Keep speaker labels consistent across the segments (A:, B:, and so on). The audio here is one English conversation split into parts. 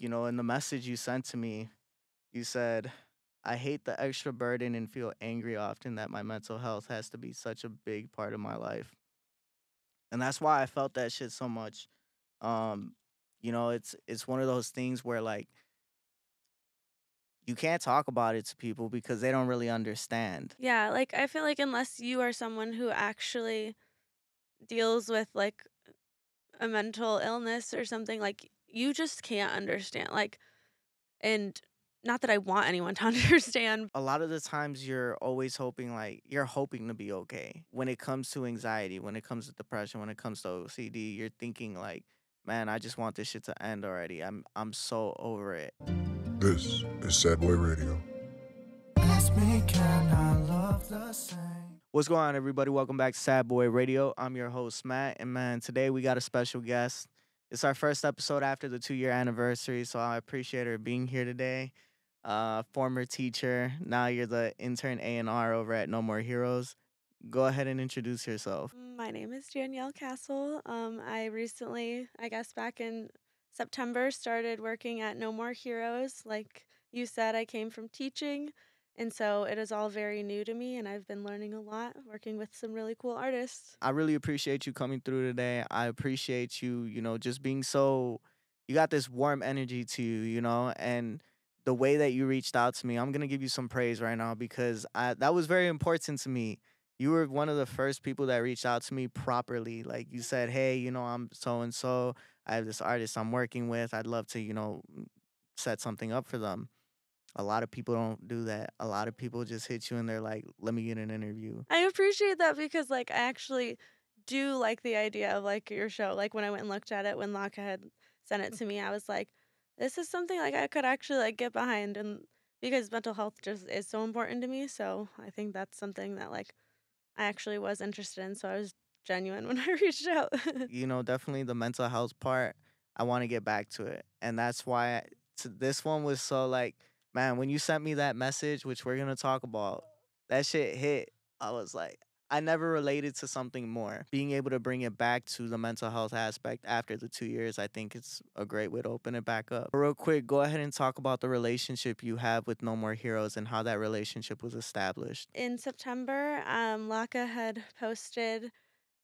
A: in the message you sent to me, you said, I hate the extra burden and feel angry often that my mental health has to be such a big part of my life. And that's why I felt that shit so much. Um, it's one of those things where like you can't talk about it to people because they don't really understand.
B: Yeah, like, I feel like unless you are someone who actually deals with, like, a mental illness or something, like, you just can't understand, like and not that I want anyone to understand.
A: A lot of the times you're always hoping like you're hoping to be okay. When it comes to anxiety, when it comes to depression, when it comes to OCD, you're thinking like, man, I just want this shit to end already. I'm so over it.
C: This is Sad Boy Radio.
A: What's going on, everybody? Welcome back to Sad Boy Radio. I'm your host, Matt, and man, today we got a special guest. It's our first episode after the 2-year anniversary, so I appreciate her being here today. Former teacher, now you're the intern A&R over at No More Heroes. Go ahead and introduce yourself.
B: My name is Danielle Casel. I recently, I guess back in September, started working at No More Heroes. Like you said, I came from teaching, and so it is all very new to me, and I've been learning a lot, working with some really cool artists.
A: I really appreciate you coming through today. I appreciate you, just being so, you got this warm energy to you, and the way that you reached out to me, I'm going to give you some praise right now because that was very important to me. You were one of the first people that reached out to me properly. Like you said, hey, I'm so and so. I have this artist I'm working with. I'd love to, set something up for them. A lot of people don't do that. A lot of people just hit you and they're like, let me get an interview.
B: I appreciate that because, like, I actually do like the idea of, like, your show. Like, when I went and looked at it, when Laka had sent it to me, I was like, this is something, like, I could actually, like, get behind, and because mental health just is so important to me, so I think that's something that, like, I actually was interested in, so I was genuine when I reached out.
A: Definitely the mental health part, I want to get back to it. And that's why this one was so like, man, when you sent me that message, which we're going to talk about, that shit hit. I was like, I never related to something more. Being able to bring it back to the mental health aspect after the 2 years, I think it's a great way to open it back up. Real quick, go ahead and talk about the relationship you have with No More Heroes and how that relationship was established.
B: In September, Laka had posted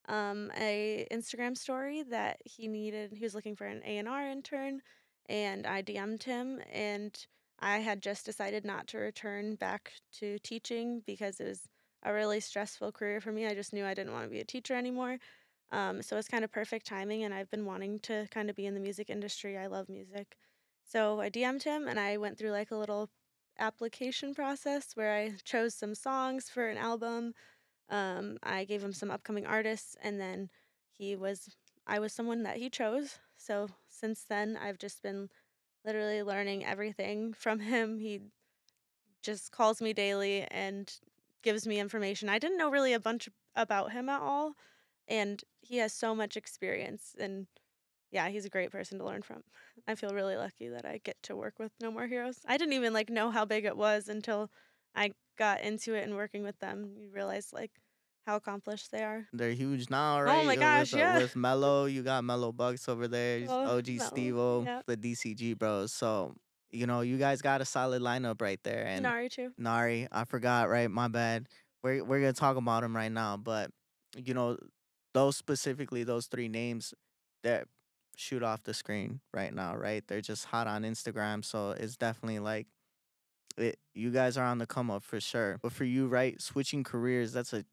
B: a Instagram story that he was looking for an A&R intern, and I DM'd him, and I had just decided not to return back to teaching because it was a really stressful career for me. I just knew I didn't want to be a teacher anymore. So it's kind of perfect timing, and I've been wanting to kind of be in the music industry. I love music. So I DM'd him, and I went through like a little application process where I chose some songs for an album. I gave him some upcoming artists, and then he was I was someone that he chose. So since then, I've just been literally learning everything from him. He just calls me daily and gives me information. I didn't know really a bunch about him at all, and he has so much experience, and yeah, he's a great person to learn from. I feel really lucky that I get to work with No More Heroes. I didn't even like know how big it was until I got into it and working with them. You realize like how accomplished they are.
A: They're huge now,
B: Oh
A: right?
B: my gosh, yeah.
A: With Mello, you got Mello Bucks over there,
B: Oh,
A: OG
B: no,
A: Stevo,
B: yeah.
A: the DCG Bros. So you guys got a solid lineup right there. And
B: Nari too.
A: Nari, I forgot, right? My bad. We're gonna talk about him right now, but you know those specifically, those three names that shoot off the screen right now, right? They're just hot on Instagram, so it's definitely like you guys are on the come up for sure. But for you, right, switching careers, that's a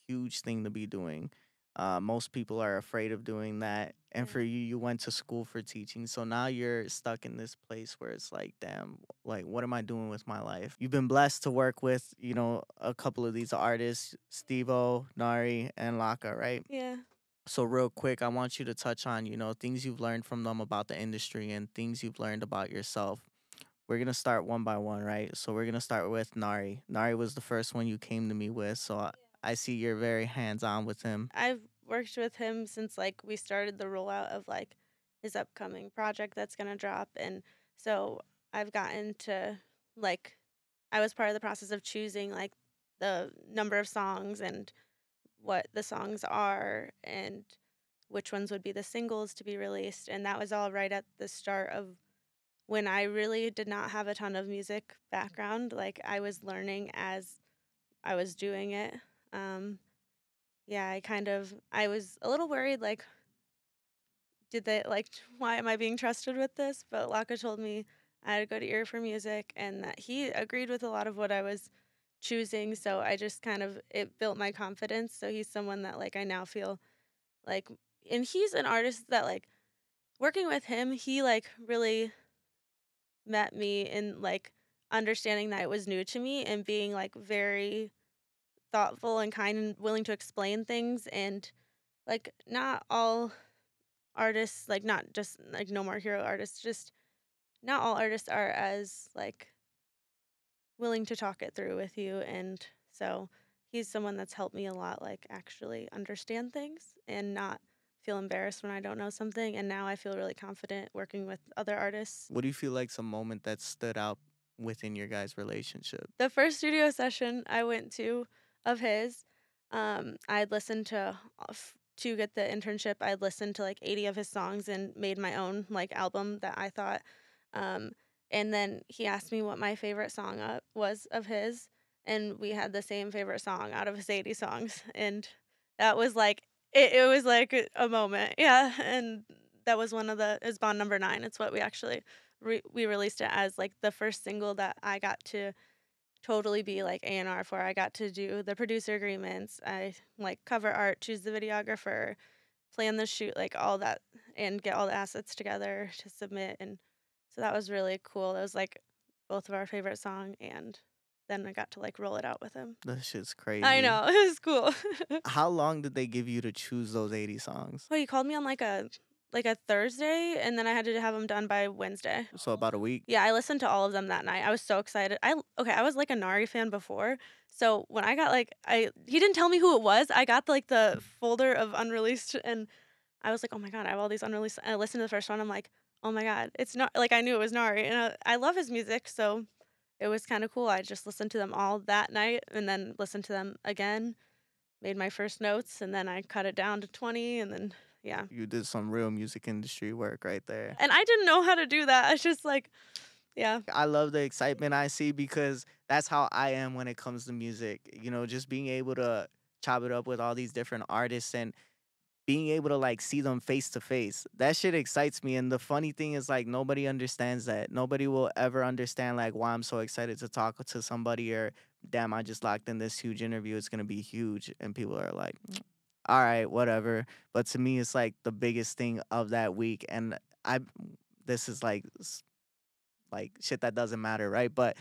A: huge thing to be doing. Most people are afraid of doing that. And for
B: Yeah.
A: you, you went to school for teaching. So now you're stuck in this place where it's like, damn, like, what am I doing with my life? You've been blessed to work with, a couple of these artists, Stevo, Nari, and Laka, right?
B: Yeah.
A: So real quick, I want you to touch on, things you've learned from them about the industry and things you've learned about yourself. We're gonna start one by one, right? So we're gonna start with Nari. Nari was the first one you came to me with, so I see you're very hands on with him.
B: I've worked with him since like we started the rollout of like his upcoming project that's gonna drop, and so I've gotten to like I was part of the process of choosing like the number of songs and what the songs are and which ones would be the singles to be released, and that was all right at the start of when I really did not have a ton of music background. Like, I was learning as I was doing it. Um, yeah, I was a little worried, like, did they, like, why am I being trusted with this? But Laka told me I had a good ear for music and that he agreed with a lot of what I was choosing. So I just it built my confidence. So he's someone that, like, I now feel like, and he's an artist that, like, working with him, he, like, really met me in, like, understanding that it was new to me and being, like, very thoughtful and kind and willing to explain things. And, like, not all artists, like, not just, like, No More Hero artists, just not all artists are as, like, willing to talk it through with you. And so he's someone that's helped me a lot, like, actually understand things and not feel embarrassed when I don't know something. And now I feel really confident working with other artists.
A: What do you feel like's a moment that stood out within your guys' relationship?
B: The first studio session I went to of his, I'd listened to get the internship. I'd listened to like 80 of his songs and made my own like album that I thought. Um, and then he asked me what my favorite song was of his, and we had the same favorite song out of his 80 songs, and that was like it was like a moment, yeah. And that was it was Bond Number 9. It's what we actually we released it as like the first single that I got to totally be like A&R for. I got to do the producer agreements. I like cover art, choose the videographer, plan the shoot, like all that, and get all the assets together to submit. And so that was really cool. That was like both of our favorite song, and then I got to like roll it out with him.
A: That shit's
B: I
A: crazy.
B: know, it was cool.
A: How long did they give you to choose those 80 songs?
B: Oh, he called me on like a Thursday, and then I had to have them done by Wednesday.
A: So about a week?
B: Yeah, I listened to all of them that night. I was so excited. I was like a Nari fan before. So when I got like he didn't tell me who it was. I got like the folder of unreleased, and I was like, "Oh my god, I have all these unreleased." And I listened to the first one. I'm like, "Oh my god, it's not like I knew it was Nari." And I love his music, so it was kind of cool. I just listened to them all that night and then listened to them again, made my first notes, and then I cut it down to 20, and then yeah.
A: You did some real music industry work right there.
B: And I didn't know how to do that. I was just like, yeah.
A: I love the excitement I see because that's how I am when it comes to music. You know, just being able to chop it up with all these different artists and being able to like see them face to face. That shit excites me. And the funny thing is like nobody understands that. Nobody will ever understand like why I'm so excited to talk to somebody or damn, I just locked in this huge interview. It's gonna be huge. And people are like, all right, whatever. But to me, it's like the biggest thing of that week. And I this is like shit that doesn't matter, right? But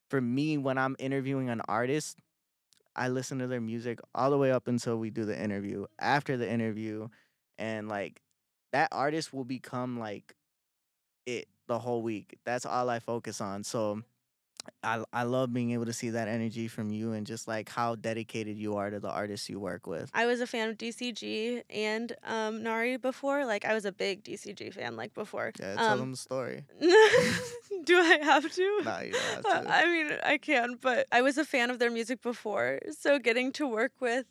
A: for me, when I'm interviewing an artist, I listen to their music all the way up until we do the interview. After the interview, and like that artist will become like it the whole week. That's all I focus on. So I love being able to see that energy from you and just like how dedicated you are to the artists you work with.
B: I was a fan of DCG and Nari before. Like I was a big DCG fan like before.
A: Yeah, tell them the story.
B: Do I have to?
A: Nah, you don't have to.
B: I mean, I can, but I was a fan of their music before. So getting to work with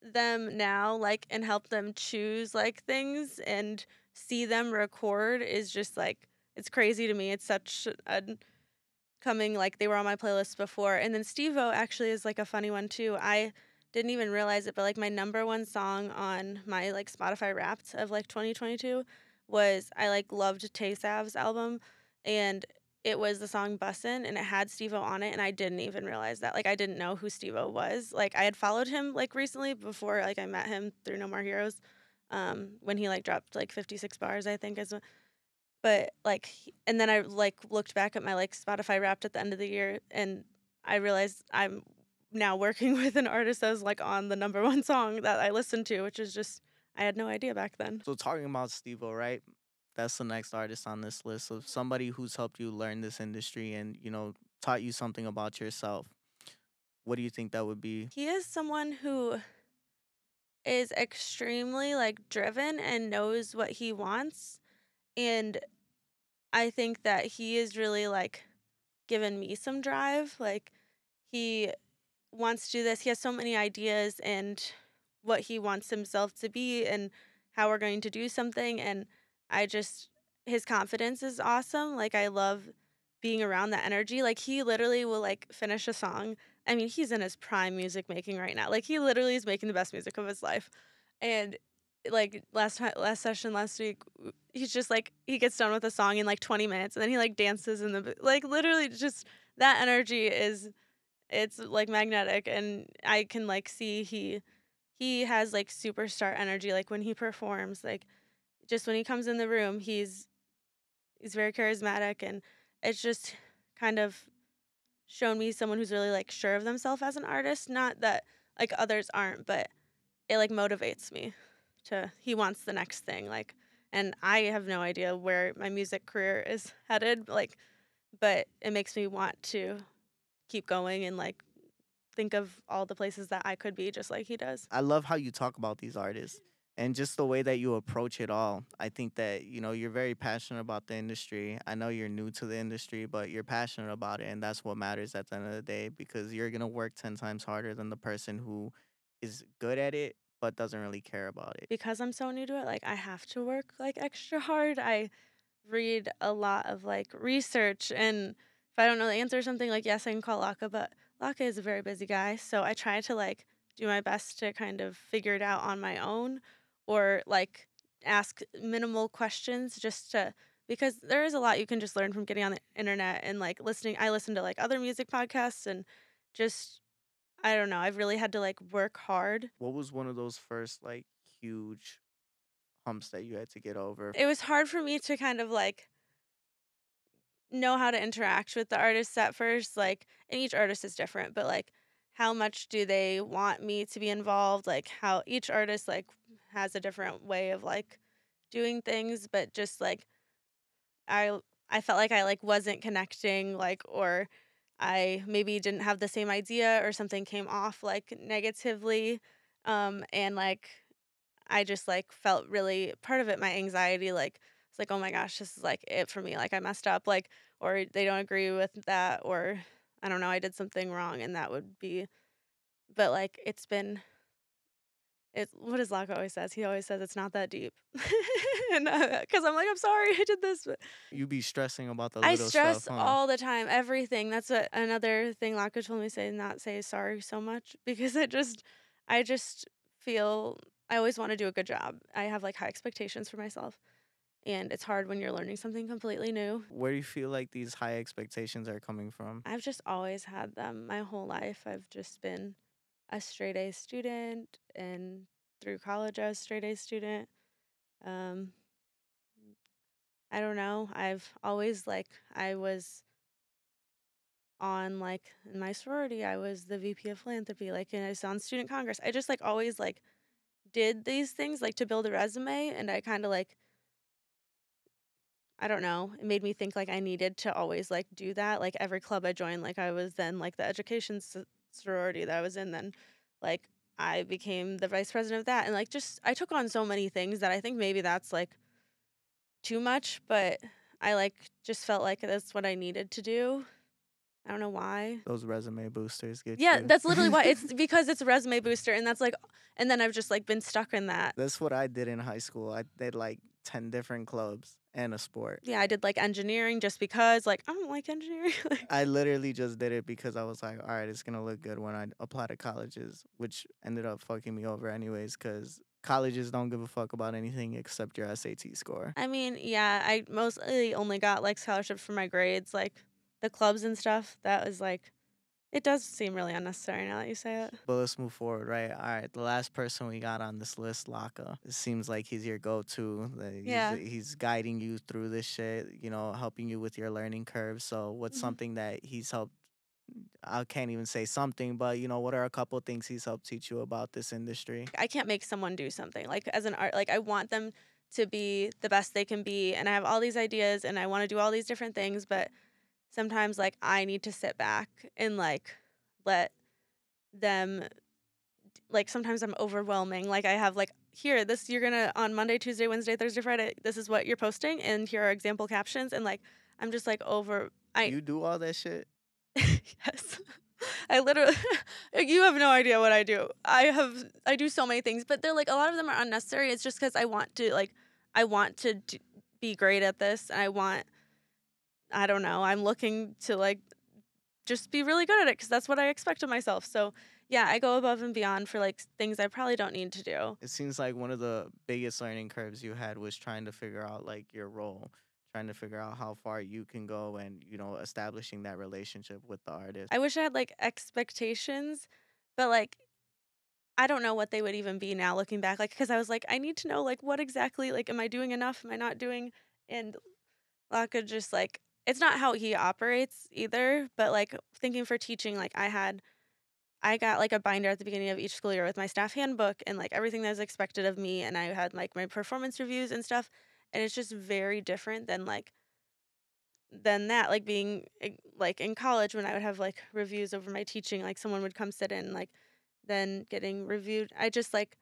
B: them now, like, and help them choose like things and see them record is just like it's crazy to me. It's such a coming like they were on my playlist before. And then Stevo actually is like a funny one too. I didn't even realize it, but like my number one song on my like Spotify Wrapped of like 2022 was I like loved Tay Sav's album, and it was the song Bussin', and it had Stevo on it, and I didn't even realize that. Like I didn't know who Stevo was. Like I had followed him like recently before like I met him through No More Heroes. When he like dropped like 56 bars, I think is but, like, and then I, like, looked back at my, like, Spotify Wrapped at the end of the year, and I realized I'm now working with an artist that was, like, on the number one song that I listened to, which is just I had no idea back then.
A: So talking about Stevo, right? That's the next artist on this list of somebody who's helped you learn this industry and, you know, taught you something about yourself. What do you think that would be?
B: He is someone who is extremely, like, driven and knows what he wants, and I think that he is really, like, given me some drive, like, he wants to do this. He has so many ideas and what he wants himself to be and how we're going to do something. And I just, his confidence is awesome. Like, I love being around that energy. Like, he literally will, like, finish a song. I mean, he's in his prime music making right now. Like, he literally is making the best music of his life. And, like, last session last week, he's just, like, he gets done with a song in, like, 20 minutes, and then he, like, dances in the like, literally just that energy is it's, like, magnetic, and I can, like, see he has, like, superstar energy, like, when he performs, like, just when he comes in the room, he's very charismatic, and it's just kind of shown me someone who's really, like, sure of themselves as an artist. Not that, like, others aren't, but it, like, motivates me to he wants the next thing, like, and I have no idea where my music career is headed, like, but it makes me want to keep going and, like, think of all the places that I could be just like he does.
A: I love how you talk about these artists and just the way that you approach it all. I think that, you're very passionate about the industry. I know you're new to the industry, but you're passionate about it. And that's what matters at the end of the day, because you're going to work 10 times harder than the person who is good at it, but doesn't really care about it.
B: Because I'm so new to it, like, I have to work, like, extra hard. I read a lot of, like, research, and if I don't know the answer to something, like, yes, I can call Laka, but Laka is a very busy guy, so I try to, like, do my best to kind of figure it out on my own, or, like, ask minimal questions just to because there is a lot you can just learn from getting on the internet and, like, listening I listen to, like, other music podcasts, and just I don't know, I've really had to, like, work hard.
A: What was one of those first, like, huge humps that you had to get over?
B: It was hard for me to kind of, like, know how to interact with the artists at first, like, and each artist is different, but, like, how much do they want me to be involved? Like, how each artist, like, has a different way of, like, doing things, but just, like, I I felt like I, like, wasn't connecting, like, or I maybe didn't have the same idea or something came off, like, negatively, and, like, I just, like, felt really part of it, my anxiety, like, it's like, "Oh my gosh, this is, like, it for me, like, I messed up," like, or they don't agree with that, or I don't know, I did something wrong, and that would be but, like, it's what does Locke always says? He always says, "It's not that deep." And, 'cause I'm like, "I'm sorry I did this," but
A: You be stressing about the
B: I
A: little stuff,
B: stress
A: huh?
B: all the time, everything. That's what another thing Laka told me say not say sorry so much because I just feel I always want to do a good job. I have like high expectations for myself, and it's hard when you're learning something completely new.
A: Where do you feel like these high expectations are coming from?
B: I've just always had them my whole life. I've just been a straight A student, and through college I was a straight A student. Um I don't know. I've always like I was on like in my sorority, I was the VP of philanthropy, like and I was on student congress. I just like always like did these things like to build a resume, and I kind of like I don't know, it made me think like I needed to always like do that. Like every club I joined, like I was then like the education sorority that I was in, then like I became the vice president of that, and like just I took on so many things that I think maybe that's like too much, but I like just felt like that's what I needed to do. I don't know why.
A: Those resume boosters get
B: Yeah,
A: you.
B: that's literally why it's because it's a resume booster, and that's like and then I've just, like, been stuck in that.
A: That's what I did in high school. I did like 10 different clubs and a sport.
B: Yeah, I did, like, engineering just because, like, I don't like engineering, like
A: I literally just did it because I was like, all right, it's gonna look good when I apply to colleges, which ended up fucking me over anyways, because colleges don't give a fuck about anything except your SAT score.
B: I mean, yeah, I mostly only got, like, scholarships for my grades, like, the clubs and stuff, that was, like it does seem really unnecessary now that you say it.
A: But let's move forward, right? All right, the last person we got on this list, Laka. It seems like he's your go-to.
B: Yeah.
A: He's guiding you through this shit, helping you with your learning curve. So what's
B: Mhm.
A: something that he's helped? I can't even say something, but what are a couple things he's helped teach you about this industry?
B: I can't make someone do something, like, as an art like, I want them to be the best they can be, and I have all these ideas, and I wanna do all these different things, but sometimes, like, I need to sit back and, like, let them like, sometimes I'm overwhelming, like, I have, like, "Here, this you're gonna on Monday, Tuesday, Wednesday, Thursday, Friday, this is what you're posting, and here are example captions," and, like, I'm just, like, over I
A: You do all that shit?
B: yes. I literally you have no idea what I do. I do so many things, but they're, like a lot of them are unnecessary, it's just because I want to, like I want to be great at this. And I don't know, I'm looking to like just be really good at it because that's what I expect of myself. So yeah, I go above and beyond for like things I probably don't need to do.
A: It seems like one of the biggest learning curves you had was trying to figure out like your role, trying to figure out how far you can go and, establishing that relationship with the artist.
B: I wish I had like expectations, but like I don't know what they would even be now looking back. Like, because I was like, I need to know like what exactly, like, am I doing enough? Am I not doing? And Laka just like, it's not how he operates either, but like thinking for teaching, like I got like a binder at the beginning of each school year with my staff handbook and like everything that was expected of me. And I had like my performance reviews and stuff. And it's just very different than that, like being like in college when I would have like reviews over my teaching, like someone would come sit in, like then getting reviewed. I just like,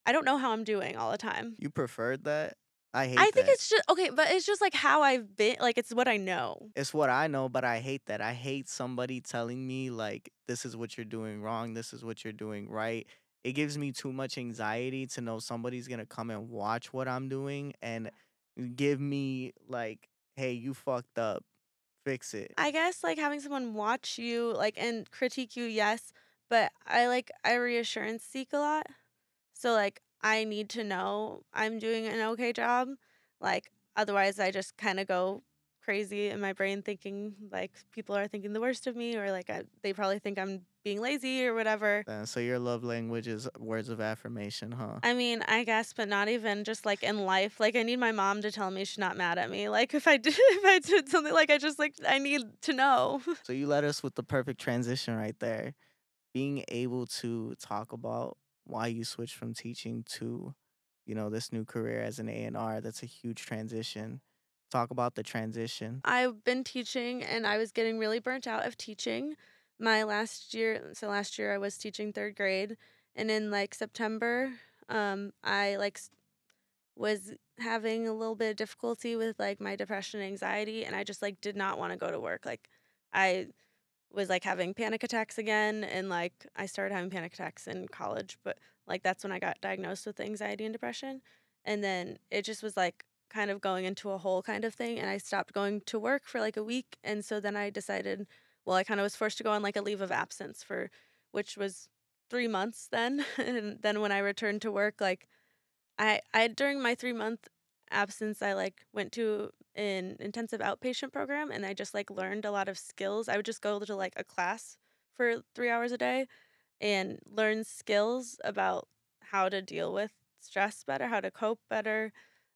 B: I don't know how I'm doing all the time.
A: You preferred that? I
B: I
A: hate
B: think
A: that.
B: it's just okay, but it's just like how I've been, like it's what I know.
A: It's what I know, but I hate that. I hate somebody telling me like this is what you're doing wrong, this is what you're doing right. It gives me too much anxiety to know somebody's going to come and watch what I'm doing and give me like, "Hey, you fucked up. Fix it."
B: I guess like having someone watch you like and critique you, yes, but I reassurance seek a lot. So like I need to know I'm doing an okay job. Like otherwise I just kind of go crazy in my brain thinking like people are thinking the worst of me or like they probably think I'm being lazy or whatever.
A: So your love language is words of affirmation, huh?
B: I mean, I guess, but not even just like in life. Like I need my mom to tell me she's not mad at me. Like if I did if I did something like I just like I need to know.
A: So you led us with the perfect transition right there. Being able to talk about why you switched from teaching to, this new career as an A&R, that's a huge transition. Talk about the transition.
B: I've been teaching and I was getting really burnt out of teaching. My last year I was teaching 3rd grade and in like September I like was having a little bit of difficulty with like my depression and anxiety and I just like did not want to go to work. Like I was like having panic attacks again and like I started having panic attacks in college, but like that's when I got diagnosed with anxiety and depression. And then it just was like kind of going into a whole kind of thing and I stopped going to work for like a week and so then I decided I kind of was forced to go on like a leave of absence for which was 3 months then and then when I returned to work like I during my 3-month absence, I, like, went to an intensive outpatient program, and I just, like, learned a lot of skills. I would just go to, like, a class for 3 hours a day and learn skills about how to deal with stress better, how to cope better,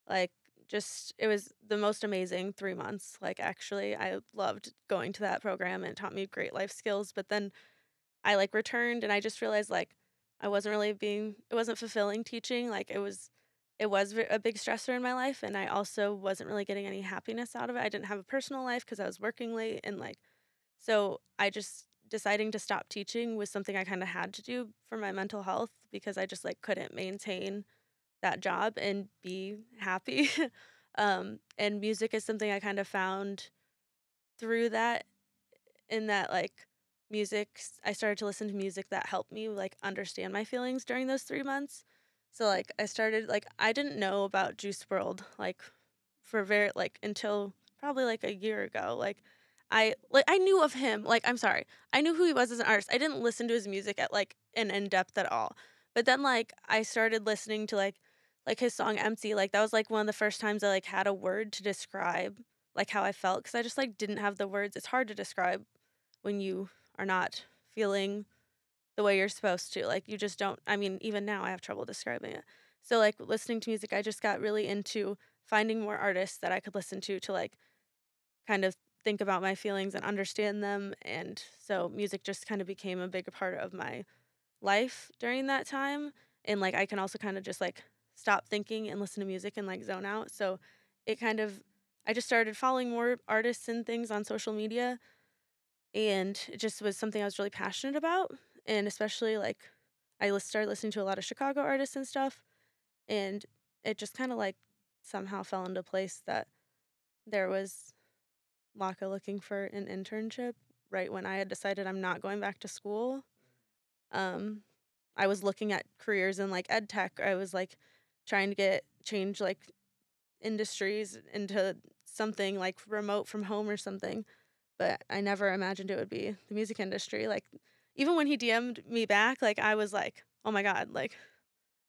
B: like, just it was the most amazing 3 months, like, actually, I loved going to that program, and it taught me great life skills, but then I, like, returned and I just realized, like, I wasn't really being it wasn't fulfilling teaching, like, it was a big stressor in my life, and I also wasn't really getting any happiness out of it. I didn't have a personal life because I was working late and, like so I just deciding to stop teaching was something I kinda had to do for my mental health because I just, like, couldn't maintain that job and be happy. And music is something I kind of found through that in that like I started to listen to music that helped me like understand my feelings during those 3 months. So like I started like I didn't know about Juice World like for very like until probably like a year ago. Like I knew of him. Like I'm sorry. I knew who he was as an artist. I didn't listen to his music at like in depth at all. But then like I started listening to like his song Empty. Like that was like one of the first times I like had a word to describe like how I felt cuz I just like didn't have the words. It's hard to describe when you are not feeling the way you're supposed to. Like you just don't I mean, even now I have trouble describing it. So like listening to music, I just got really into finding more artists that I could listen to like kind of think about my feelings and understand them. And so music just kind of became a bigger part of my life during that time. And like I can also kind of just like stop thinking and listen to music and like zone out. So it kind of I just started following more artists and things on social media and it just was something I was really passionate about, and especially, like, started listening to a lot of Chicago artists and stuff, and it just kinda, like, somehow fell into place that there was Laka looking for an internship right when I had decided I'm not going back to school. Um, I was looking at careers in, like, ed tech. I was, like, trying to change, like, industries into something like remote from home or something. But I never imagined it would be the music industry. Like, even when he DM'd me back, like, I was like, oh my God, like,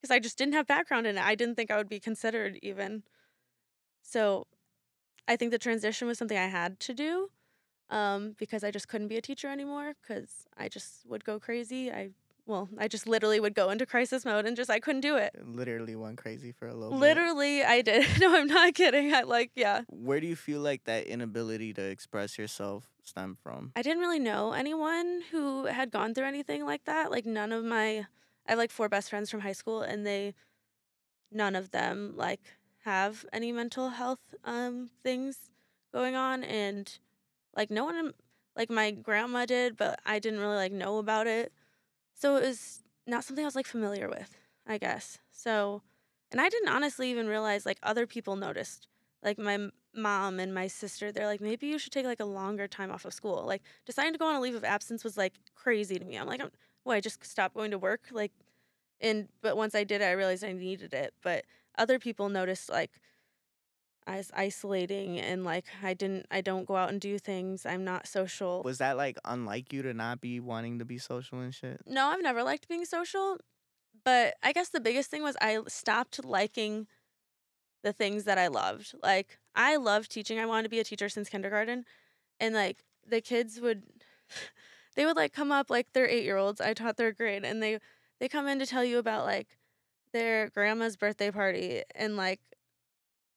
B: because I just didn't have background in it. I didn't think I would be considered even. So I think the transition was something I had to do, because I just couldn't be a teacher anymore because I just would go crazy. I just literally would go into crisis mode and I couldn't do it.
A: Literally went crazy for a little bit.
B: Literally, I did. No, I'm not kidding. Yeah.
A: Where do you feel like that inability to express yourself stem from?
B: I didn't really know anyone who had gone through anything like that. Like, I have like 4 best friends from high school, and none of them like have any mental health things going on, and like no one, like my grandma did, but I didn't really like know about it. So it was not something I was like familiar with, I guess. So, and I didn't honestly even realize like other people noticed. Like my mom and my sister, they're like, maybe you should take like a longer time off of school. Like, deciding to go on a leave of absence was like crazy to me. I'm like, well, I just stopped going to work. Like, but once I did it, I realized I needed it. But other people noticed like I was isolating, and like I don't go out and do things. I'm not social.
A: Was that like unlike you to not be wanting to be social and shit?
B: No, I've never liked being social, but I guess the biggest thing was I stopped liking the things that I loved. Like, I loved teaching. I wanted to be a teacher since kindergarten, and like the kids would they would like come up, like they're 8-year-olds. I taught their grade, and they come in to tell you about like their grandma's birthday party, and like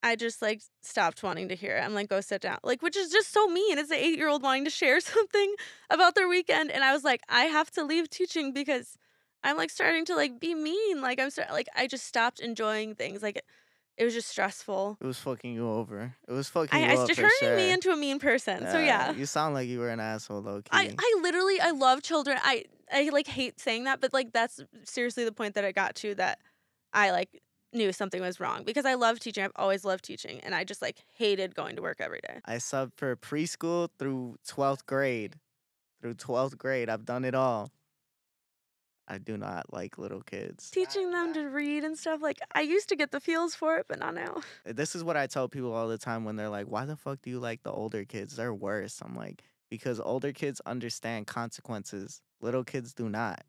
B: I just like stopped wanting to hear it. I'm like, go sit down. Like, which is just so mean. It's an 8-year-old wanting to share something about their weekend. And I was like, I have to leave teaching because I'm like starting to like be mean. Like, I just stopped enjoying things. Like, it was just stressful.
A: It was fucking you over. It was fucking you up
B: It's
A: for
B: turning
A: sure.
B: me into a mean person. So yeah.
A: You sound like you were an asshole, low key.
B: I love children. I like hate saying that, but like that's seriously the point that I got to, that I like knew something was wrong because I love teaching. I've always loved teaching, and I just like hated going to work every day.
A: I subbed for preschool through 12th grade. I've done it all. I do not like little kids.
B: Teaching them to read and stuff, like I used to get the feels for it, but not now.
A: This is what I tell people all the time when they're like, why the fuck do you like the older kids? They're worse. I'm like, because older kids understand consequences. Little kids do not.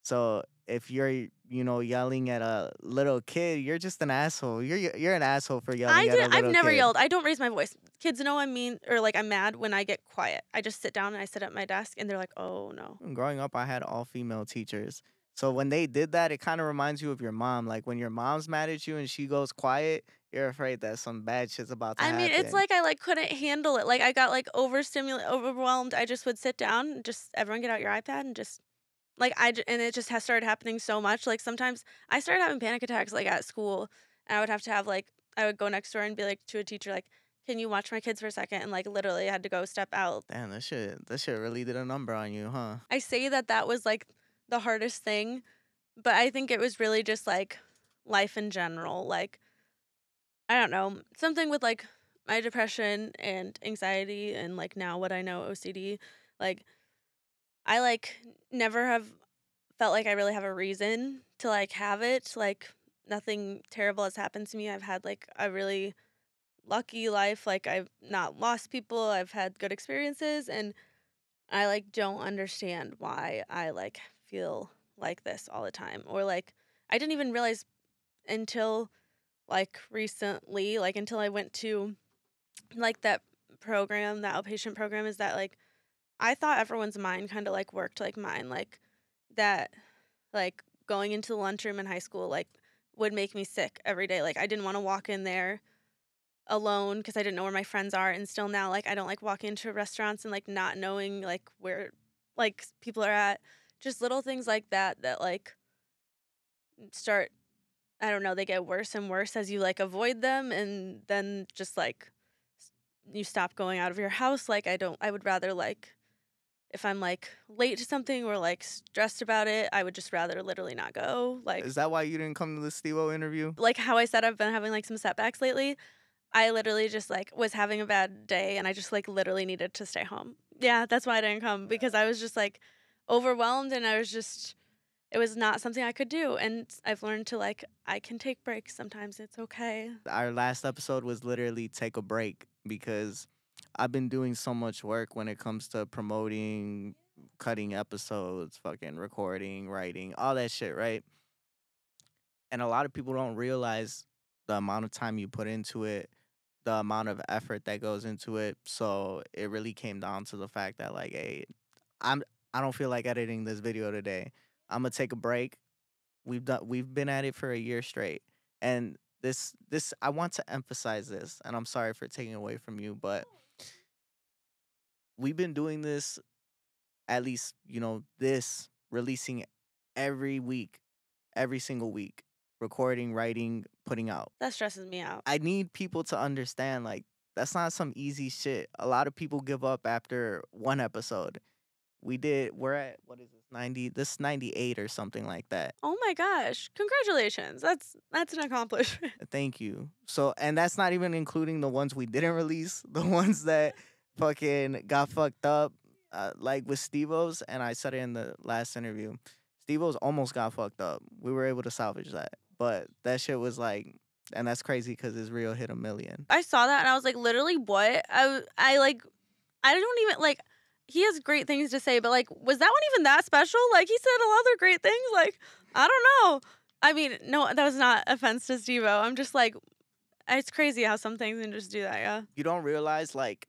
A: So if you're, yelling at a little kid, you're just an asshole. You're an asshole for yelling at a little kid.
B: I've never yelled. I don't raise my voice. Kids know I'm mean or like I'm mad when I get quiet. I just sit down and I sit at my desk, and they're like, oh no.
A: Growing up, I had all female teachers. So when they did that, it kind of reminds you of your mom. Like when your mom's mad at you and she goes quiet, you're afraid that some bad shit's about to happen.
B: I mean, it's like I like couldn't handle it. Like I got like overwhelmed. I just would sit down, just everyone get out your iPad and just like and it just has started happening so much. Like sometimes I started having panic attacks like at school, and I would have to have like I would go next door and be like to a teacher like, "Can you watch my kids for a second?" And like literally I had to go step out.
A: Damn, that shit really did a number on you, huh?
B: I say that was like the hardest thing, but I think it was really just like life in general. Like I don't know, something with like my depression and anxiety, and like now what I know, OCD. Like I like never have felt like I really have a reason to like have it. Like nothing terrible has happened to me. I've had like a really lucky life. Like I've not lost people. I've had good experiences, and I like don't understand why I like feel like this all the time. Or like I didn't even realize until like recently, like until I went to like that program, that outpatient program, is that like I thought everyone's mind kind of like worked like mine, like that, like going into the lunchroom in high school, like would make me sick every day. Like I didn't want to walk in there alone because I didn't know where my friends are. And still now, like I don't like walking into restaurants and like not knowing like where like people are at. Just little things like that like start, I don't know, they get worse and worse as you like avoid them, and then just like you stop going out of your house. Like I would rather like if I'm like late to something or like stressed about it, I would just rather literally not go. Like,
A: is that why you didn't come to the Stevo interview?
B: Like how I said, I've been having like some setbacks lately. I literally just like was having a bad day, and I just like literally needed to stay home. Yeah, that's why I didn't come, because I was just like overwhelmed, and it it was not something I could do, and I've learned to, like, I can take breaks sometimes, it's okay.
A: Our last episode was literally take a break because I've been doing so much work when it comes to promoting, cutting episodes, fucking recording, writing, all that shit, right? And a lot of people don't realize the amount of time you put into it, the amount of effort that goes into it. So it really came down to the fact that like, hey, I'm I don't feel like editing this video today. I'm gonna take a break. We've been at it for a year straight. And this I want to emphasize this, and I'm sorry for taking away from you, but we've been doing this at least, this releasing every week, every single week, recording, writing, putting out.
B: That stresses me out.
A: I need people to understand like that's not some easy shit. A lot of people give up after one episode. We're at what is this 90 this is 98 or something like that.
B: Oh my gosh, congratulations. That's an accomplishment.
A: Thank you. So, and that's not even including the ones we didn't release, the ones that fucking got fucked up, like with Stevo's. And I said it in the last interview. Stevo's almost got fucked up. We were able to salvage that, but that shit was like, and that's crazy because Israel hit 1 million.
B: I saw that and I was like, literally, what? I don't even like. He has great things to say, but like, was that one even that special? Like, he said a lot of other great things. Like, I don't know. I mean, no, that was not offense to Stevo. I'm just like, it's crazy how some things can just do that. Yeah.
A: You don't realize like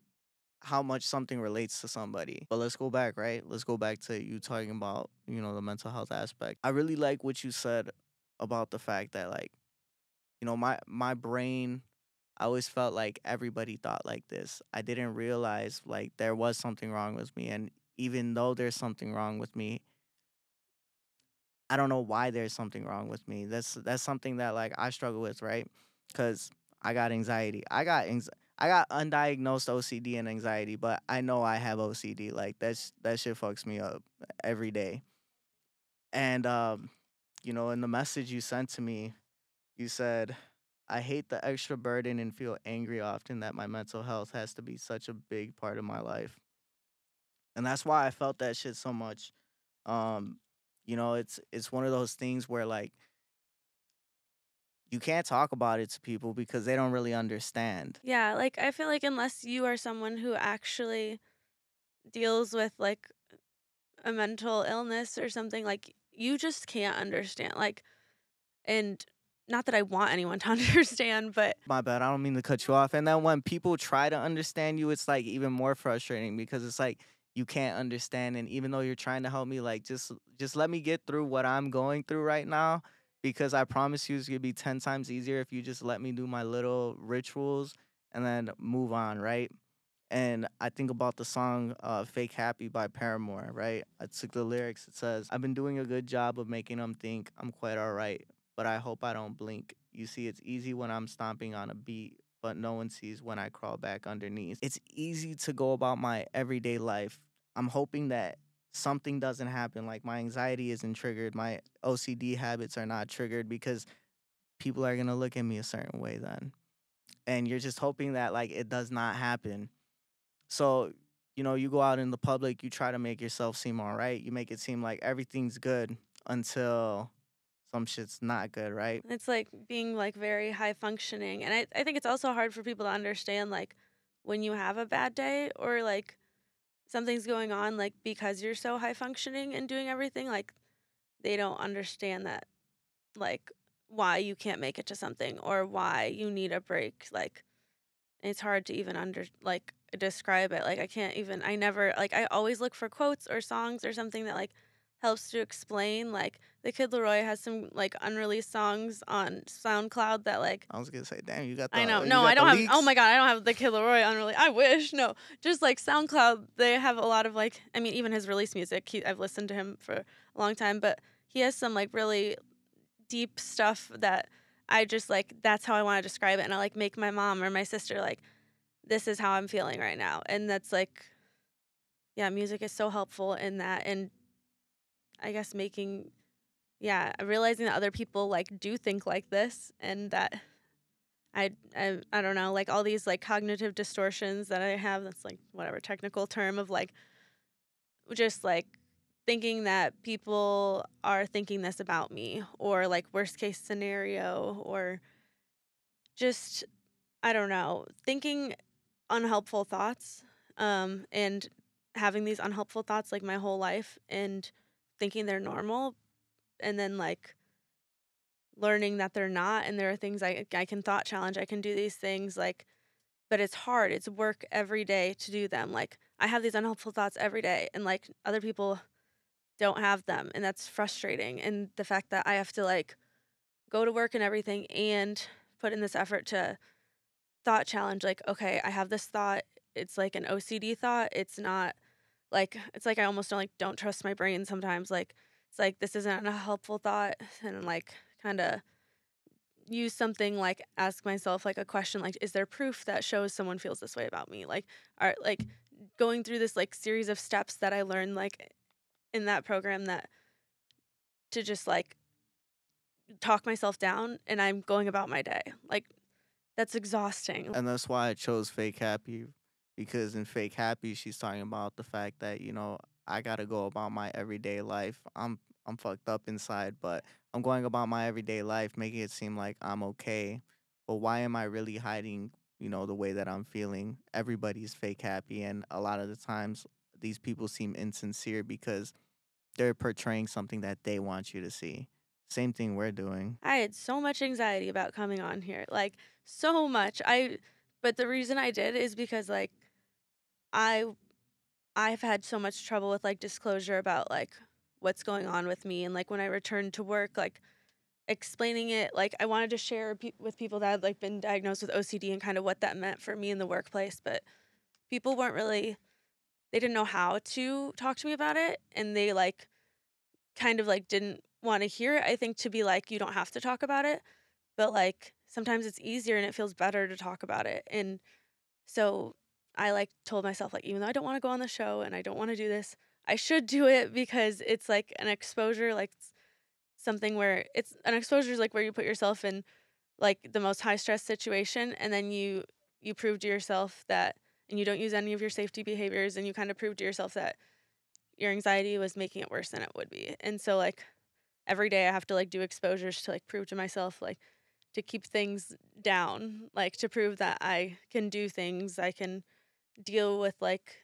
A: how much something relates to somebody. But let's go back, right? Let's go back to you talking about, the mental health aspect. I really like what you said about the fact that like, my brain, I always felt like everybody thought like this. I didn't realize like there was something wrong with me. And even though there's something wrong with me, I don't know why there's something wrong with me. That's something that like I struggle with, right? Cuz I got anxiety. I got undiagnosed OCD and anxiety, but I know I have OCD. Like that shit fucks me up every day. And in the message you sent to me, you said, I hate the extra burden and feel angry often that my mental health has to be such a big part of my life. And that's why I felt that shit so much. Um, it's one of those things where like you can't talk about it to people because they don't really understand.
B: Yeah. Like, I feel like unless you are someone who actually deals with like a mental illness or something, like, you just can't understand. Like, and not that I want anyone to understand, but
A: My bad, I don't mean to cut you off. And then when people try to understand you, it's like even more frustrating because it's like you can't understand. And even though you're trying to help me, like just let me get through what I'm going through right now. Because I promise you it's gonna be 10 times easier if you just let me do my little rituals and then move on, right? And I think about the song Fake Happy by Paramore, right? I took the lyrics. It says, I've been doing a good job of making them think I'm quite all right, but I hope I don't blink. You see, it's easy when I'm stomping on a beat, but no one sees when I crawl back underneath. It's easy to go about my everyday life. I'm hoping that something doesn't happen, like my anxiety isn't triggered, my OCD habits are not triggered because people are going to look at me a certain way then. And you're just hoping that like it does not happen. So, you go out in the public, you try to make yourself seem all right. You make it seem like everything's good until some shit's not good, right?
B: it's like being like very high functioning. And I think it's also hard for people to understand, like, when you have a bad day or like something's going on, like, because you're so high functioning and doing everything, like, they don't understand that, like, why you can't make it to something or why you need a break. Like, it's hard to even describe it. Like, I never, like, I always look for quotes or songs or something that like helps to explain. Like, the Kid Leroy has some like unreleased songs on SoundCloud that like,
A: I was gonna say, damn, you got
B: I know.
A: you
B: No,
A: got
B: I
A: the
B: don't have. Oh
A: leaks?
B: my god, I don't have the Kid Leroy unreleased. I wish. No, just like SoundCloud, they have a lot of like. I mean, even his release music. I've listened to him for a long time, but he has some like really deep stuff that I just like. That's how I want to describe it, and I like make my mom or my sister like, this is how I'm feeling right now, and that's like, yeah, music is so helpful in that, and I guess realizing that other people like do think like this, and that I don't know, like all these like cognitive distortions that I have, that's like whatever technical term of like just like thinking that people are thinking this about me, or like worst case scenario, or just, I don't know, thinking unhelpful thoughts, and having these unhelpful thoughts like my whole life and thinking they're normal, and then like learning that they're not, and there are things I can thought challenge, I can do these things, like, but it's hard. It's work every day to do them. Like, I have these unhelpful thoughts every day, and like other people don't have them, and that's frustrating. And the fact that I have to like go to work and everything and put in this effort to thought challenge, like, okay, I have this thought. It's like an OCD thought. It's not like, it's like I almost don't trust my brain sometimes. Like, it's like this isn't a helpful thought, and like kind of use something like ask myself like a question like, is there proof that shows someone feels this way about me? Like, are like going through this like series of steps that I learned like in that program, that to just like talk myself down, and I'm going about my day. Like, that's exhausting.
A: And that's why I chose Fake Happy, because in Fake Happy, she's talking about the fact that, I gotta go about my everyday life. I'm fucked up inside, but I'm going about my everyday life, making it seem like I'm okay. But why am I really hiding, the way that I'm feeling? Everybody's fake happy, and a lot of the times these people seem insincere because they're portraying something that they want you to see. Same thing we're doing.
B: I had so much anxiety about coming on here. Like, so much. But the reason I did is because like I I've had so much trouble with like disclosure about like what's going on with me, and like when I returned to work, like explaining it, like I wanted to share with people that had like been diagnosed with OCD and kind of what that meant for me in the workplace, but people weren't really, they didn't know how to talk to me about it, and they like kind of like didn't want to hear it. I think to be like, you don't have to talk about it, but like sometimes it's easier and it feels better to talk about it. And so I like told myself like, even though I don't want to go on the show and I don't want to do this, I should do it because it's like an exposure, like something where it's an exposure is like where you put yourself in like the most high stress situation, and then you prove to yourself that, and you don't use any of your safety behaviors, and you kind of prove to yourself that your anxiety was making it worse than it would be. And so like every day I have to like do exposures to like prove to myself, like to keep things down, like to prove that I can do things, I can deal with like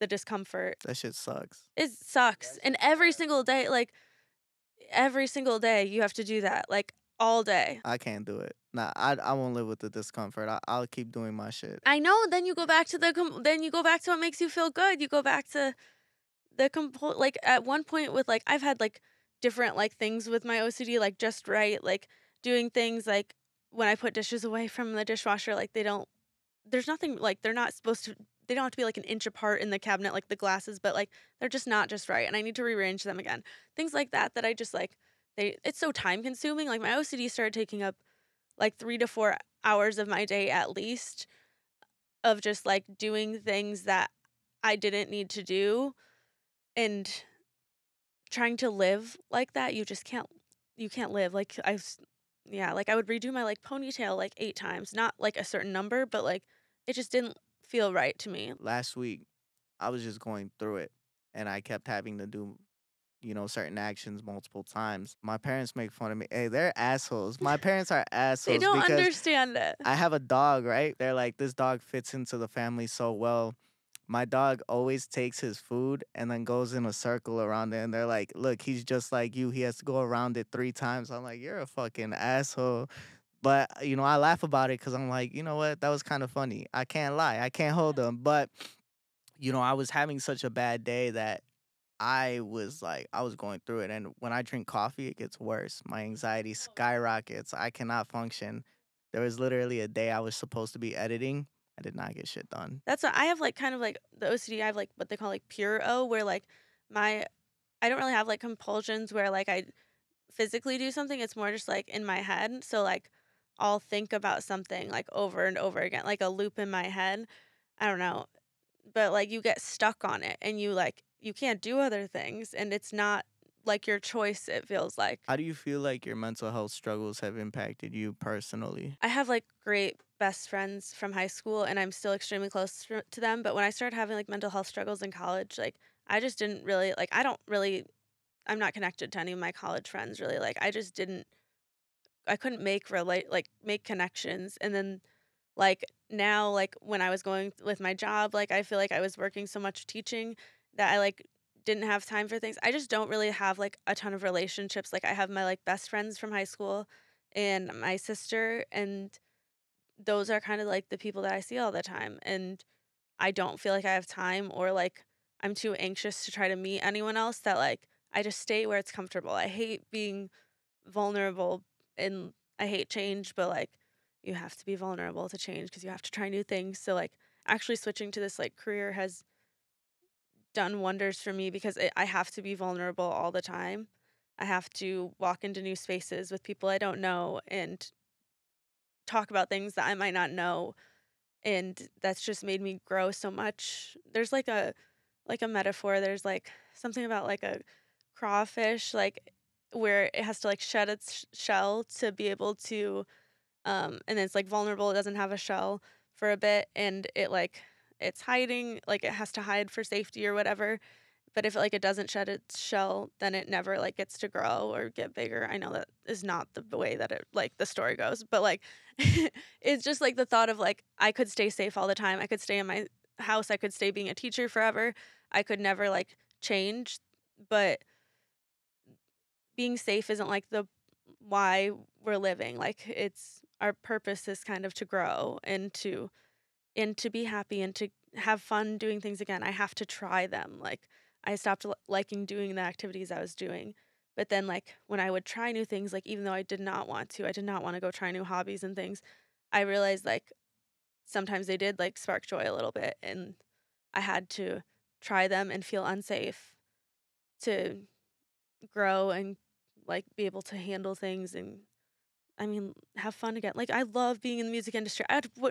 B: the discomfort.
A: That shit sucks.
B: It sucks. And every single day you have to do that, like all day.
A: I can't do it. Nah, I won't live with the discomfort. I'll keep doing my shit.
B: I know. Then you go back to then you go back to what makes you feel good. You go back to the like at one point with like I've had like different like things with my OCD, like just right, like doing things like when I put dishes away from the dishwasher, like there's nothing, like they're not supposed to, they don't have to be like an inch apart in the cabinet like the glasses, but like they're just not just right, and I need to rearrange them again. Things like that that I just like, it's so time consuming. Like my OCD started taking up like 3 to 4 hours of my day at least, of just like doing things that I didn't need to do, and trying to live like that. You can't live like yeah, like I would redo my like ponytail like 8 times, not like a certain number, but like it just didn't feel right to me.
A: Last week, I was just going through it, and I kept having to do, certain actions multiple times. My parents make fun of me. Hey, they're assholes. My parents are
B: They
A: assholes
B: don't
A: because
B: understand it.
A: I have a dog, right? They're like, this dog fits into the family so well. My dog always takes his food and then goes in a circle around it. And they're like, look, he's just like you. He has to go around it 3 times. I'm like, you're a fucking asshole. But, I laugh about it because I'm like, you know what? That was kind of funny. I can't lie. I can't hold them. But, I was having such a bad day that I was going through it. And when I drink coffee, it gets worse. My anxiety skyrockets. I cannot function. There was literally a day I was supposed to be editing. I did not get shit done.
B: That's what I have, like kind of like the OCD. I have like what they call like pure O, where like my I don't really have like compulsions where like I physically do something. It's more just like in my head. So like I'll think about something like over and over again, like a loop in my head. I don't know. But like you get stuck on it, and you can't do other things, and it's not like your choice, it feels like.
A: How do you feel like your mental health struggles have impacted you personally?
B: I have like great best friends from high school, and I'm still extremely close to them. But when I started having like mental health struggles in college, like I just didn't really like. I don't really. I'm not connected to any of my college friends really. Like I just didn't. I couldn't make connections, and then like now, like when I was going with my job, like I feel like I was working so much teaching that I like didn't have time for things. I just don't really have like a ton of relationships. Like I have my like best friends from high school and my sister, and those are kind of like the people that I see all the time. And I don't feel like I have time, or like I'm too anxious to try to meet anyone else, that like I just stay where it's comfortable. I hate being vulnerable, and I hate change, but like you have to be vulnerable to change because you have to try new things. So like actually switching to this like career has done wonders for me because I have to be vulnerable all the time. I have to walk into new spaces with people I don't know and talk about things that I might not know, and that's just made me grow so much. There's like a metaphor. There's like something about like a crawfish, like where it has to like shed its shell to be able to and it's like vulnerable, it doesn't have a shell for a bit, and it's hiding, like it has to hide for safety or whatever. But if like it doesn't shed its shell, then it never like gets to grow or get bigger. I know that is not the way that it like the story goes, but like it's just like the thought of like I could stay safe all the time. I could stay in my house. I could stay being a teacher forever. I could never like change, but being safe isn't like the why we're living. Like it's our purpose is kind of to grow and to be happy and to have fun doing things again. I have to try them. Like I stopped liking doing the activities I was doing. But then like when I would try new things, like even though I did not want to, I did not want to go try new hobbies and things, I realized like sometimes they did like spark joy a little bit, and I had to try them and feel unsafe to grow and like be able to handle things and I mean, have fun again. Like I love being in the music industry.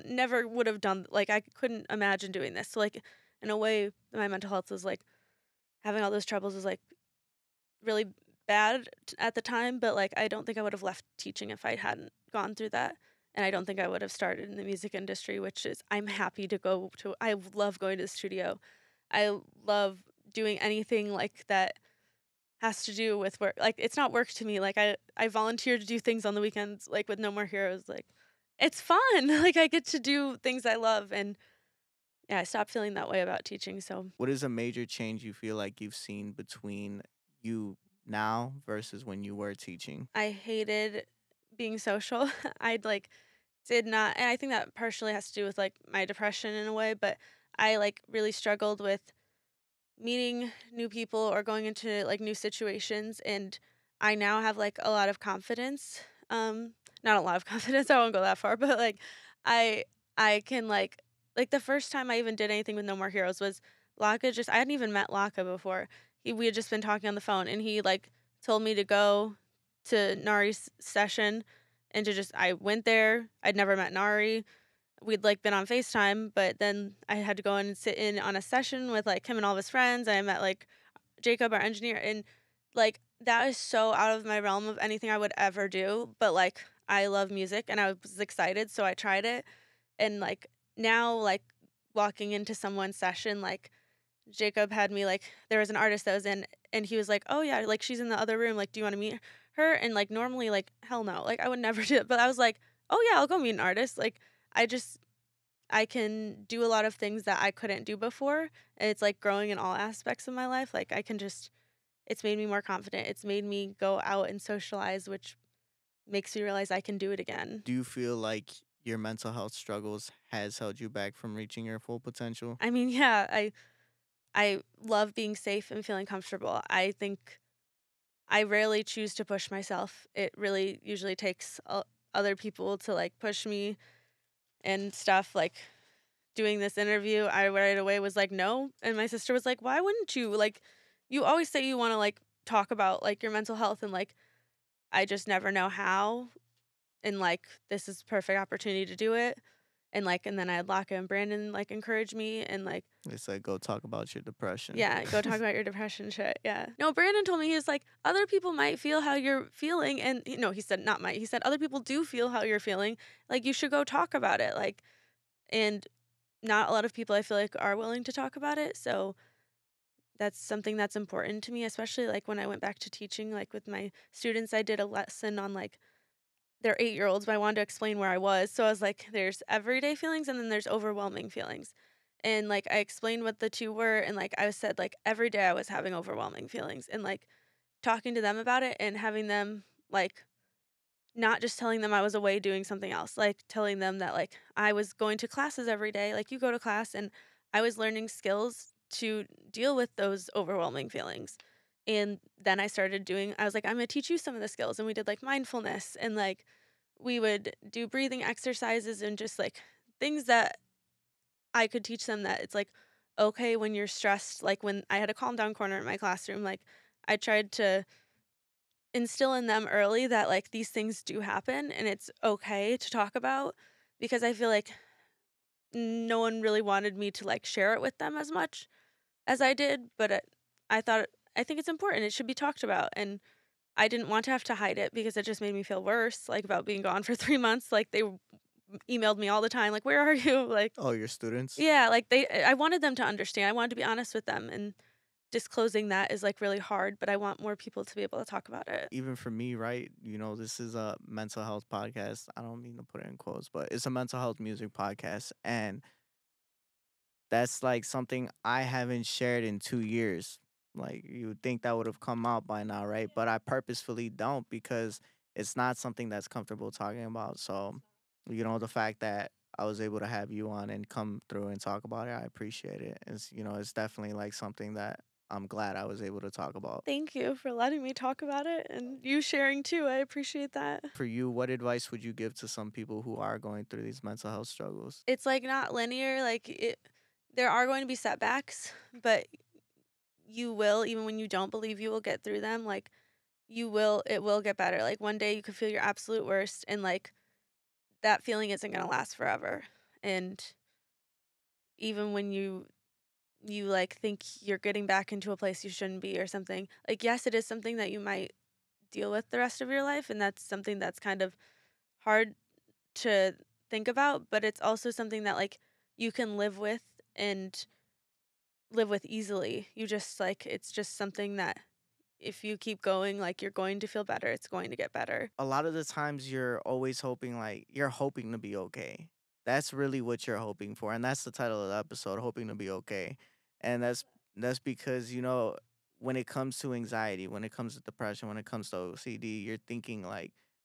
B: Never would have done like I couldn't imagine doing this. So like in a way, my mental health was like having all those troubles was like really bad at the time. But like I don't think I would have left teaching if I hadn't gone through that. And I don't think I would have started in the music industry, which is I'm happy to go to. I love going to the studio. I love doing anything like that has to do with work. Like it's not work to me. Like I volunteer to do things on the weekends, like with No More Heroes. Like it's fun. Like I get to do things I love, and yeah, I stopped feeling that way about teaching. So
A: What is a major change you feel like you've seen between you now versus when you were teaching?
B: I hated being social. I'd like did not, and I think that partially has to do with like my depression in a way. But I like really struggled with meeting new people or going into like new situations, and I now have like a lot of confidence. Not a lot of confidence, I won't go that far, but like I I can like the first time I even did anything with No More Heroes was Laka just I hadn't even met Laka before. We had just been talking on the phone, and he like told me to go to Nari's session and to just I went there. I'd never met Nari. We'd like been on FaceTime, but then I had to go in and sit in on a session with like him and all of his friends. I met like Jacob, our engineer, and like that is so out of my realm of anything I would ever do. But like I love music and I was excited, so I tried it. And like now, like walking into someone's session, like Jacob had me like there was an artist that was in, and he was like, "Oh yeah, like she's in the other room. Like, do you want to meet her?" And like normally, like hell no, like I would never do it. But I was like, "Oh yeah, I'll go meet an artist." Like I just I can do a lot of things that I couldn't do before. And it's like growing in all aspects of my life. Like I can just it's made me more confident. It's made me go out and socialize, which makes me realize I can do it again.
A: Do you feel like your mental health struggles has held you back from reaching your full potential?
B: I mean, yeah, I love being safe and feeling comfortable. I think I rarely choose to push myself. It really usually takes other people to like push me and stuff. Like doing this interview, I right away was like, no. And my sister was like, why wouldn't you? Like, you always say you want to like talk about like your mental health, and like, I just never know how. And like, this is perfect opportunity to do it. And then I had Laka and Brandon encourage me and
A: They said go talk about your depression.
B: yeah, go talk about your depression shit. Yeah. No, Brandon told me, he was like, other people might feel how you're feeling. And no, he said, not might. He said, other people do feel how you're feeling. You should go talk about it. And not a lot of people I feel like are willing to talk about it. So that's something that's important to me, especially when I went back to teaching, with my students, I did a lesson on they're 8-year-olds, but I wanted to explain where I was. So I was like, there's everyday feelings and then there's overwhelming feelings. And I explained what the two were. And I said, every day I was having overwhelming feelings. And talking to them about it and having them not just telling them I was away doing something else, telling them that I was going to classes every day, you go to class, and I was learning skills to deal with those overwhelming feelings. And then I was like, I'm gonna teach you some of the skills. And we did mindfulness and we would do breathing exercises and just things that I could teach them, that it's okay when you're stressed. When I had a calm down corner in my classroom, I tried to instill in them early that these things do happen and it's okay to talk about, because I feel like no one really wanted me to share it with them as much as I did, but I thought I think it's important. It should be talked about, and I didn't want to have to hide it because it just made me feel worse, about being gone for 3 months. They emailed me all the time, where are you?
A: Oh, your students?
B: Yeah, I wanted them to understand. I wanted to be honest with them, and disclosing that is really hard, but I want more people to be able to talk about it.
A: Even for me, right? This is a mental health podcast. I don't mean to put it in quotes, but it's a mental health music podcast. And that's something I haven't shared in 2 years. You would think that would have come out by now, right? But I purposefully don't, because it's not something that's comfortable talking about. So, the fact that I was able to have you on and come through and talk about it, I appreciate it. It's definitely something that I'm glad I was able to talk about.
B: Thank you for letting me talk about it and you sharing too. I appreciate that.
A: For you, what advice would you give to some people who are going through these mental health struggles?
B: It's not linear. There are going to be setbacks, but you will, even when you don't believe you will get through them, it will get better. One day you could feel your absolute worst, and that feeling isn't going to last forever. And even when you think you're getting back into a place you shouldn't be or something, yes, it is something that you might deal with the rest of your life, and that's something that's kind of hard to think about, but it's also something that you can live with and live with easily. You just it's just something that if you keep going, you're going to feel better. It's going to get better.
A: A lot of the times you're always hoping, you're hoping to be okay. That's really what you're hoping for, and that's the title of the episode, hoping to be okay. And that's because, when it comes to anxiety, when it comes to depression, when it comes to OCD, you're thinking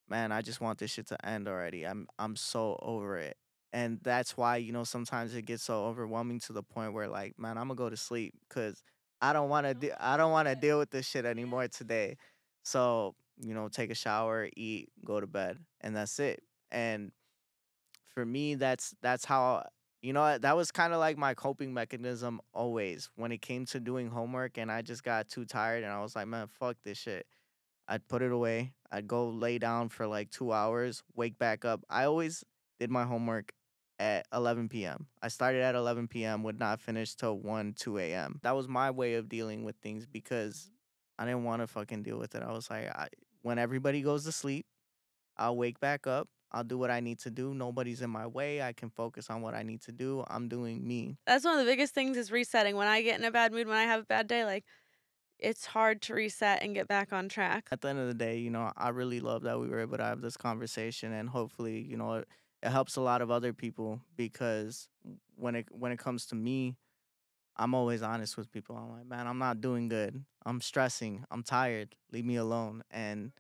A: man, I just want this shit to end already. I'm so over it. And that's why, sometimes it gets so overwhelming to the point where man, I'm gonna go to sleep because I don't want to deal with this shit anymore today. So, take a shower, eat, go to bed, and that's it. And for me, that's how, that was kind of my coping mechanism always when it came to doing homework, and I just got too tired and I was like, man, fuck this shit. I'd put it away. I'd go lay down for 2 hours, wake back up. I always did my homework at 11 p.m. I started at 11 p.m., would not finish till 1, 2 a.m. That was my way of dealing with things because I didn't want to fucking deal with it. I was like, when everybody goes to sleep, I'll wake back up. I'll do what I need to do. Nobody's in my way. I can focus on what I need to do. I'm doing me.
B: That's one of the biggest things, is resetting. When I get in a bad mood, when I have a bad day, it's hard to reset and get back on track.
A: At the end of the day, I really love that we were able to have this conversation, and hopefully, it helps a lot of other people, because when it comes to me, I'm always honest with people. I'm like, man, I'm not doing good. I'm stressing. I'm tired. Leave me alone. And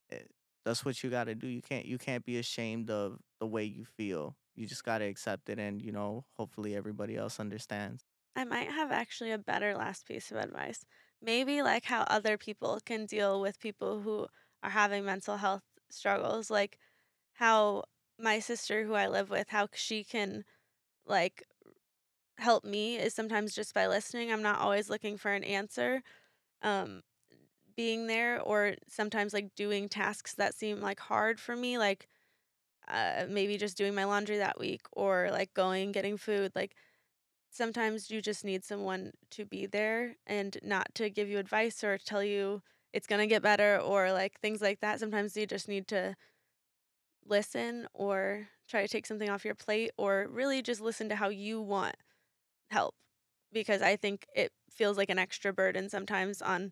A: it, that's what you got to do. You can't be ashamed of the way you feel. You just got to accept it, and hopefully everybody else understands.
B: I might have actually a better last piece of advice. Maybe how other people can deal with people who are having mental health struggles, how my sister who I live with, how she can like help me is sometimes just by listening. I'm not always looking for an answer. Um Being there, or sometimes doing tasks that seem hard for me, maybe just doing my laundry that week or like going getting food. Like sometimes you just need someone to be there and not to give you advice or tell you it's going to get better or like things like that. Sometimes you just need to listen or try to take something off your plate or really just listen to how you want help, because I think it feels like an extra burden sometimes on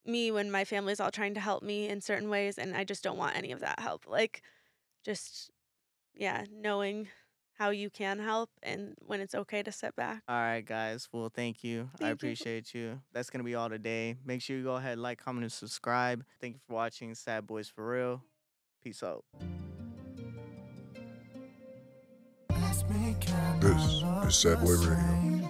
B: me when my family's all trying to help me in certain ways and I just don't want any of that help. Like just yeah, knowing how you can help and when it's okay to sit back.
A: All right, guys. Well, thank you. I
B: Thank you.
A: appreciate you. That's going to be all today. Make sure you go ahead, like, comment, and subscribe. Thank you for watching Sad Boys For Real. Peace out.
C: This is Sad Boy Radio.